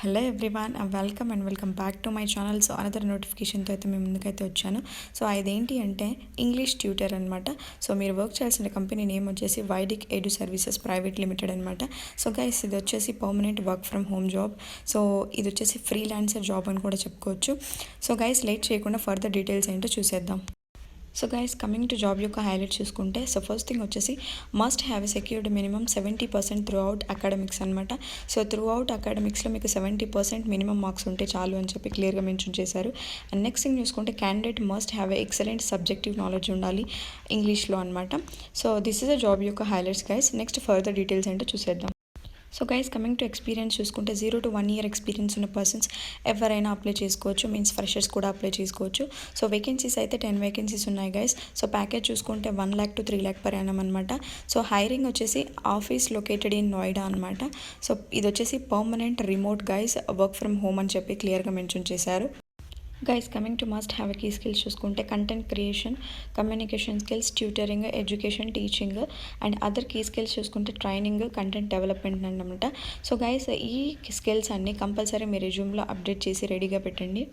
Hello everyone welcome back to my channel. So another నోటిఫికేషన్తో అయితే మేము ముందుకైతే వచ్చాను. సో అదేంటి అంటే ఇంగ్లీష్ ట్యూటర్ అనమాట. సో మీరు వర్క్ చేయాల్సిన కంపెనీ నేమ్ వచ్చేసి వైడిక్ ఎడ్యుసర్విసెస్ ప్రైవేట్ లిమిటెడ్ అనమాట. సో గైస్ ఇది వచ్చేసి permanent work from home job. So ఇది వచ్చేసి ఫ్రీలాన్సర్ జాబ్ అని కూడా చెప్పుకోవచ్చు. సో గైస్ లేట్ చేయకుండా ఫర్దర్ డీటెయిల్స్ ఏంటో చూసేద్దాం. So guys coming to job యొక్క హైలైట్ చూసుకుంటే సో ఫస్ట్ థింగ్ వచ్చేసి must have a secured minimum 70% through out academics అనమాట. సో త్రూ అవుట్ అకాడమిక్స్లో మీకు 70% మినిమం మార్క్స్ ఉంటే చాలు అని చెప్పి క్లియర్గా మెన్షన్ చేశారు. అండ్ నెక్స్ట్ థింగ్ చూసుకుంటే candidate must have a excellent subjective knowledge ఉండాలి ఇంగ్లీష్లో అనమాట. So this is a job యొక్క highlights guys. Next further details ఏంటో చూసేద్దాం. So guys coming to experience చూసుకుంటే 0 to 1 year ఎక్స్పీరియన్స్ ఉన్న పర్సన్స్ ఎవరైనా అప్లై చేసుకోవచ్చు. మీన్స్ ఫ్రెషర్స్ కూడా అప్లై చేసుకోవచ్చు. సో వేకెన్సీస్ అయితే 10 వేకెన్సీస్ ఉన్నాయి గైస్. సో ప్యాకేజ్ చూసుకుంటే 1 lakh to 3 lakh per annum అనమాట. సో హైరింగ్ వచ్చేసి ఆఫీస్ లొకేటెడ్ ఇన్ నోయిడా అనమాట. సో ఇది వచ్చేసి permanent remote guys work from home అని చెప్పి క్లియర్గా మెన్షన్ చేశారు. Guys coming to must have key skills చూసుకుంటే content creation, communication skills, tutoring, education, teaching and other key skills చూసుకుంటే ట్రైనింగ్, కంటెంట్ డెవలప్మెంట్ అనమాట. సో గైస్ ఈ స్కిల్స్ అన్నీ compulsory మీ రెజ్యూమ్లో అప్డేట్ చేసి రెడీగా పెట్టండి.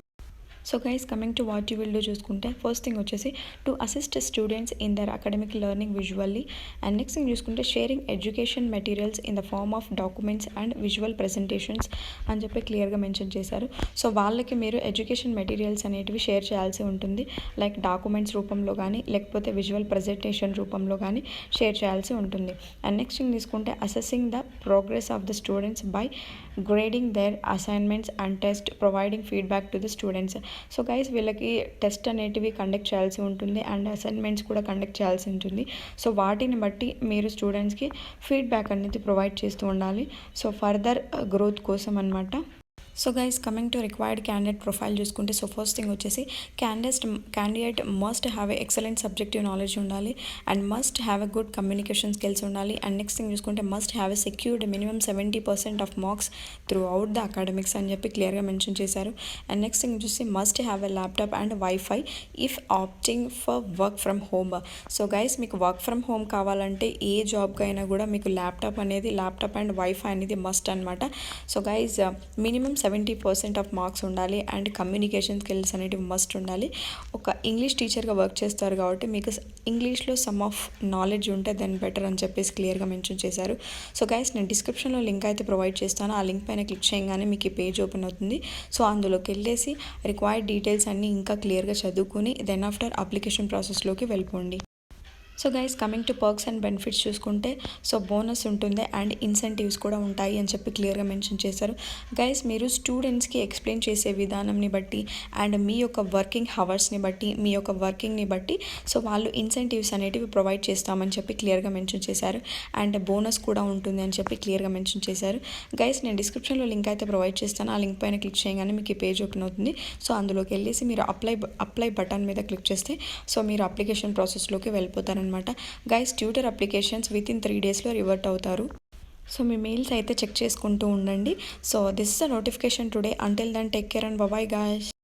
So guys coming to what you will do చూసుకుంటే ఫస్ట్ థింగ్ వచ్చేసి to assist students in their academic learning visually. And next thing చూసుకుంటే sharing education materials in the form of documents and visual presentations అని చెప్పి క్లియర్గా mention చేశారు. So వాళ్ళకి మీరు education materials అనేటివి షేర్ చేయాల్సి ఉంటుంది. లైక్ డాక్యుమెంట్స్ రూపంలో కానీ లేకపోతే విజువల్ ప్రెజెంటేషన్ రూపంలో కానీ షేర్ చేయాల్సి ఉంటుంది. అండ్ నెక్స్ట్ థింగ్ తీసుకుంటే assessing the progress of the students by grading their assignments and test, providing feedback to the students. So guys వీళ్ళకి టెస్ట్ అనేటివి కండక్ట్ చేయాల్సి ఉంటుంది అండ్ అసైన్మెంట్స్ కూడా కండక్ట్ చేయాల్సి ఉంటుంది. సో వాటిని బట్టి మీరు స్టూడెంట్స్కి ఫీడ్బ్యాక్ అనేది ప్రొవైడ్ చేస్తూ ఉండాలి. సో ఫర్దర్ గ్రోత్ కోసం అనమాట. So guys coming to required candidate profile చూసుకుంటే సో ఫస్ట్ థింగ్ వచ్చేసి candidate must have a excellent subjective knowledge ఉండాలి and must have a good communication skills ఉండాలి. అండ్ నెక్స్ట్ థింగ్ చూసుకుంటే must have a secured minimum 70% of marks throughout the academics అని చెప్పి క్లియర్గా mention చేశారు. And next thing చూసి must have a laptop and WiFi if opting for work from home. So guys మీకు work from home కావాలంటే ఏ జాబ్కైనా కూడా మీకు laptop and wifi అనేది మస్ట్ అనమాట. So guys minimum 70% of marks ఉండాలి అండ్ కమ్యూనికేషన్ స్కిల్స్ అనేటివి must ఉండాలి. ఒక ఇంగ్లీష్ టీచర్గా వర్క్ చేస్తారు కాబట్టి మీకు ఇంగ్లీష్లో సమ్ ఆఫ్ నాలెడ్జ్ ఉంటే దెన్ బెటర్ అని చెప్పేసి క్లియర్గా మెన్షన్ చేశారు. సో గైస్ నేను డిస్క్రిప్షన్లో లింక్ అయితే ప్రొవైడ్ చేస్తాను. ఆ లింక్ పైన క్లిక్ చేయగానే మీకు ఈ పేజ్ ఓపెన్ అవుతుంది. సో అందులోకి వెళ్ళేసి రిక్వైర్డ్ డీటెయిల్స్ అన్నీ ఇంకా క్లియర్గా చదువుకుని దెన్ ఆఫ్టర్ అప్లికేషన్ ప్రాసెస్లోకి వెళ్ళిపోండి. So guys coming to perks and benefits చూసుకుంటే సో బోనస్ ఉంటుంది అండ్ ఇన్సెంటివ్స్ కూడా ఉంటాయి అని చెప్పి క్లియర్గా మెన్షన్ చేశారు. గైస్ మీరు స్టూడెంట్స్కి ఎక్స్ప్లెయిన్ చేసే విధానంని బట్టి అండ్ మీ యొక్క వర్కింగ్ హవర్స్ని బట్టి మీ యొక్క వర్కింగ్ని బట్టి సో వాళ్ళు ఇన్సెంటివ్స్ అనేటివి ప్రొవైడ్ చేస్తామని చెప్పి క్లియర్గా మెన్షన్ చేశారు. అండ్ బోనస్ కూడా ఉంటుంది అని చెప్పి క్లియర్గా మెన్షన్ చేశారు. గైస్ నేను డిస్క్రిప్షన్లో లింక్ అయితే ప్రొవైడ్ చేస్తాను. ఆ లింక్ పైన క్లిక్ చేయగానే మీకు ఈ పేజ్ ఓపెన్ అవుతుంది. సో అందులోకి వెళ్ళేసి మీరు అప్లై బటన్ మీద క్లిక్ చేస్తే సో మీరు అప్లికేషన్ ప్రాసెస్లోకి వెళ్ళిపోతారు అనమాట. Guys tutor applications within 3 daysలో రివర్ట్ అవుతారు. సో మీ మెయిల్స్ అయితే చెక్ చేసుకుంటూ ఉండండి. So this is a notification today. Until then take care and bye guys.